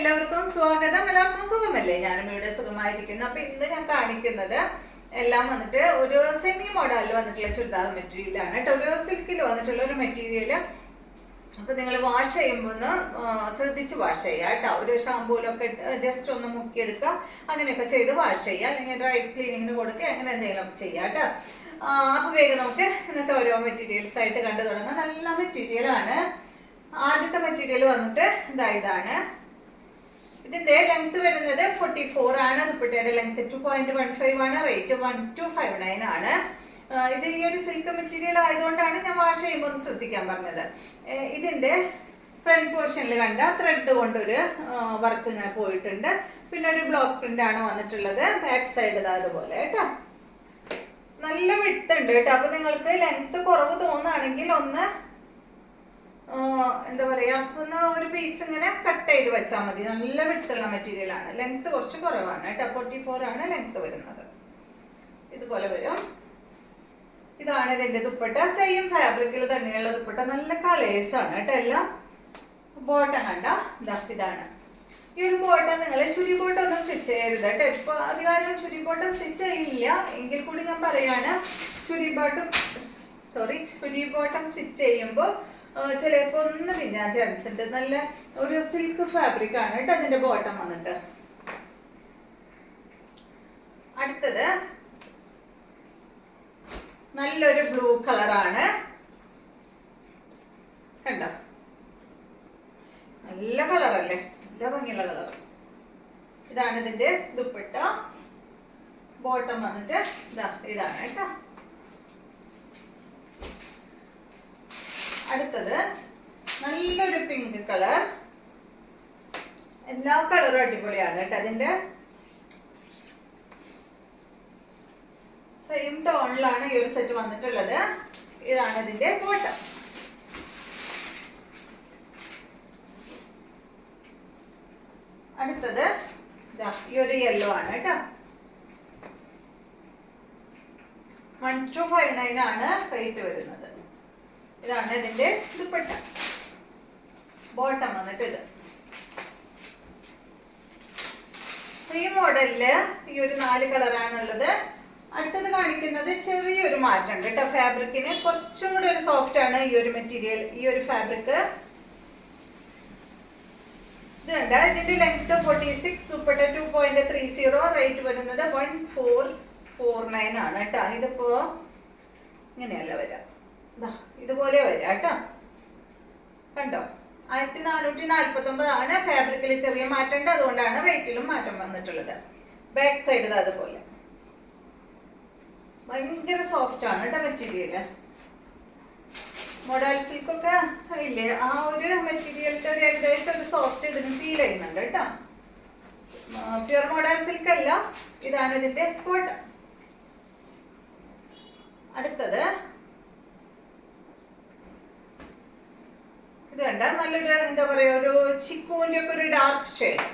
എല്ലാവർക്കും സ്വാഗതം. എല്ലാവർക്കും സുഖമല്ലേ? ഞാനും ഇവിടെ സുഖമായിരിക്കുന്നു. അപ്പൊ ഇന്ന് ഞാൻ കാണിക്കുന്നത് എല്ലാം വന്നിട്ട് ഒരു സെമി മോഡലിൽ വന്നിട്ടുള്ള ചുരിദാർ മെറ്റീരിയലാണ് കേട്ടോ. ഒരു സിൽക്കിൽ വന്നിട്ടുള്ള ഒരു മെറ്റീരിയൽ. അപ്പൊ നിങ്ങൾ വാഷ് ചെയ്യുമ്പോൾ ഒന്ന് ശ്രദ്ധിച്ച് വാഷ് ചെയ്യുക കേട്ടോ. ഒരു ഷാമ്പൂലൊക്കെ ജസ്റ്റ് ഒന്ന് മുക്കിയെടുക്കുക, അങ്ങനെയൊക്കെ ചെയ്ത് വാഷ് ചെയ്യുക, അല്ലെങ്കിൽ ഡ്രൈ ക്ലീനിങ്ങിന് കൊടുക്കുക, അങ്ങനെ എന്തെങ്കിലുമൊക്കെ ചെയ്യാം കേട്ടോ. അപ്പൊ വേഗം നമുക്ക് ഇന്നത്തെ ഓരോ മെറ്റീരിയൽസ് ആയിട്ട് കണ്ടു തുടങ്ങാം. നല്ല മെറ്റീരിയലാണ്. ആദ്യത്തെ മെറ്റീരിയൽ വന്നിട്ട് ഇതാണ്. ഇതിന്റെ ലെങ്ത് വരുന്നത് 44 ആണ്. ദുപ്പട്ടയുടെ ലെങ്ത് 2.15 ആണ്. റേറ്റ് 1259 ആണ്. ഇത് ഈ ഒരു സിൽക്ക് മെറ്റീരിയൽ ആയതുകൊണ്ടാണ് ഞാൻ വാഷ് ചെയ്യുമ്പോൾ ഒന്ന് ശ്രദ്ധിക്കാൻ പറഞ്ഞത്. ഇതിന്റെ ഫ്രണ്ട് പോർഷനിൽ കണ്ട ത്രെഡ് കൊണ്ടൊരു വർക്ക് ഇങ്ങനെ പോയിട്ടുണ്ട്. പിന്നെ ഒരു ബ്ലോക്ക് പ്രിന്റ് ആണ് വന്നിട്ടുള്ളത്. ബാക്ക് സൈഡ് അതുപോലെ കേട്ടോ. നല്ല വിഡ്ത് ഉണ്ട് കേട്ടോ. അപ്പൊ നിങ്ങൾക്ക് ലെങ്ത് കുറവ് തോന്നുകയാണെങ്കിൽ ഒന്ന് എന്താ പറയാ, ഒന്ന് ഒരു പീസ് ഇങ്ങനെ കട്ട് ചെയ്ത് വെച്ചാൽ മതി. നല്ല വിട്ടുള്ള മെറ്റീരിയൽ ആണ്. ലെങ്ത് കുറച്ച് കുറവാണ് കേട്ടോ. 44 ആണ് ലെങ്ത് വരുന്നത്. ഇതുപോലെ വരും. ഇതാണ് ഇതിന്റെ ദുപ്പട്ട. സെയിം ഫാബ്രിക്കിൽ തന്നെയുള്ള ദുപ്പട്ട. നല്ല കളേഴ്സ് ആണ് കേട്ടോ എല്ലാം. ബോട്ടം കണ്ട ഇതാണ്. ഈ ഒരു ബോട്ടം നിങ്ങൾ ചുരി ബോട്ടം ഒന്നും സ്റ്റിച്ച് ചെയ്യരുത് കേട്ടോ. ഇപ്പൊ അധികാരം ചുരി ബോട്ടം സ്റ്റിച്ച് ചെയ്യില്ല. എങ്കിൽ കൂടി ഞാൻ പറയാണ്, ചുരി ബോട്ടം സ്റ്റിച്ച് ചെയ്യുമ്പോൾ ചിലപ്പോ ഒന്ന് പിന്നാൻ ചാൻസ് ഉണ്ട്. നല്ല ഒരു സിൽക്ക് ഫാബ്രിക് ആണ് കേട്ടോ അതിന്റെ ബോട്ടം വന്നിട്ട്. അടുത്തത് നല്ലൊരു ബ്ലൂ കളറാണ്. കണ്ടോ, നല്ല കളറല്ലേ, നല്ല ഭംഗിയുള്ള കളർ. ഇതാണ് ഇതിന്റെ ദുപ്പട്ട. ബോട്ടം വന്നിട്ട് ഇതാണ് കേട്ടോ. അടുത്തത് നല്ലൊരു പിങ്ക് കളർ. എല്ലാ കളറും അടിപൊളിയാണ് കേട്ടോ. അതിന്റെ സെയിം ടോണിലാണ് ഈ ഒരു സെറ്റ് വന്നിട്ടുള്ളത്. ഇതാണ് ഇതിന്റെ ബോട്ടം. അടുത്തത് ഈ ഒരു യെല്ലോ ആണ് കേട്ടോ. 1259 ആണ് റേറ്റ് വരുന്നത്. ഇതാണ് ഇതിന്റെ ദുപ്പട്ട. ബോട്ടം വന്നിട്ട് ഇത്. ഈ മോഡലില് ഈ ഒരു 4 കളറാണുള്ളത്. അടുത്തത് കാണിക്കുന്നത് ചെറിയൊരു മാറ്റം ഉണ്ട് കേട്ടോ. ഫാബ്രിക്കിന് കുറച്ചും കൂടെ ഒരു സോഫ്റ്റ് ആണ് ഈ ഒരു മെറ്റീരിയൽ, ഈ ഒരു ഫാബ്രിക്. ഇത് കണ്ട, ഇതിന്റെ ലെങ്ത് 46, ദുപ്പട്ട 2.30, റേറ്റ് വരുന്നത് 1449 ആണ് കേട്ടോ. ഇതിപ്പോ ഇങ്ങനെയല്ല വരാം, ഇതുപോലെ വരാം കേട്ടോ. കണ്ടോ, 1449 ആണ്. ഫാബ്രിക്കിൽ ചെറിയ മാറ്റം ഉണ്ട്, അതുകൊണ്ടാണ് റേറ്റിലും മാറ്റം വന്നിട്ടുള്ളത്. ബാക്ക് സൈഡ് അതുപോലെ. ഭയങ്കര സോഫ്റ്റ് ആണ് കേട്ടോ മെറ്റീരിയല്. മോഡൽ സിൽക്ക് ഒക്കെ ഇല്ലേ, ആ ഒരു മെറ്റീരിയലിന്റെ ഒരു ഏകദേശം ഒരു സോഫ്റ്റ് ഇതിന് ഫീൽ ചെയ്യുന്നുണ്ട് കേട്ടോ. പ്യുർ മോഡൽ സിൽക്ക് അല്ല. ഇതാണ് ഇതിന്റെ ബോട്ടം. അടുത്തത് ഇത് കണ്ട, നല്ലൊരു എന്താ പറയാ, ഒരു ചിക്കുവിന്റെ ഒക്കെ ഒരു ഡാർക്ക് ഷെയ്ഡ്.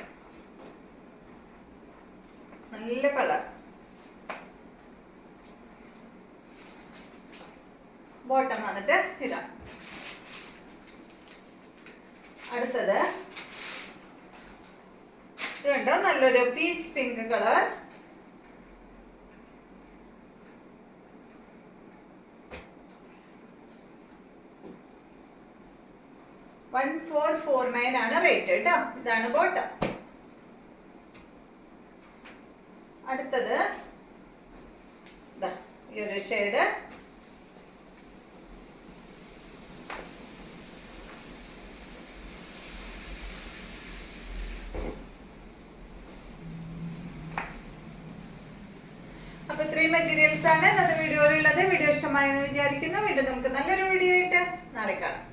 നല്ല കളർ. ബോട്ടം വന്നിട്ട് ഇതാണ്. അടുത്തത് ഇത് കണ്ടോ, നല്ലൊരു പീച്ച് പിങ്ക് കളർ. $1449 ആണ് റേറ്റ് കേട്ടോ. ഇതാണ് ബോട്ടം. അടുത്തത് ഈ ഒരു ഷെയ്ഡ്. അപ്പൊ ഇത്രയും മെറ്റീരിയൽസ് ആണ് ഇന്നത്തെ വീഡിയോയിലുള്ളത്. വീഡിയോ ഇഷ്ടമായെന്ന് വിചാരിക്കുന്നു. വീണ്ടും നമുക്ക് നല്ലൊരു വീഡിയോ ആയിട്ട് നാളെ കാണാം.